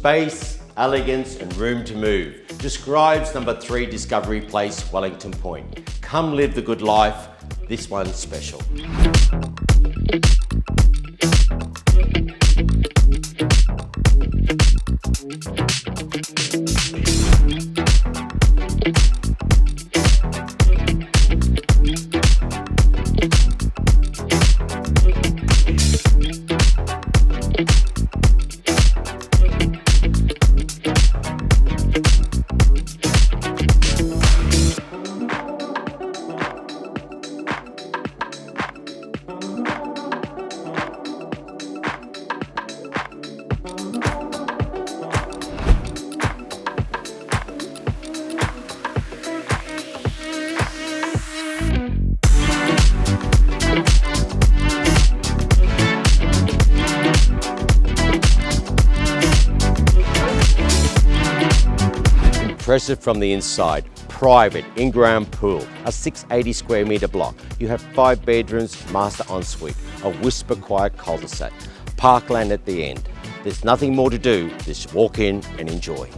Space, elegance and room to move describes number 3 Discovery Place, Wellington Point. Come live the good life. This one's special. Impressive from the inside. Private in-ground pool, a 680 square metre block. You have 5 bedrooms, master ensuite, a whisper quiet cul-de-sac, parkland at the end. There's nothing more to do, just walk in and enjoy.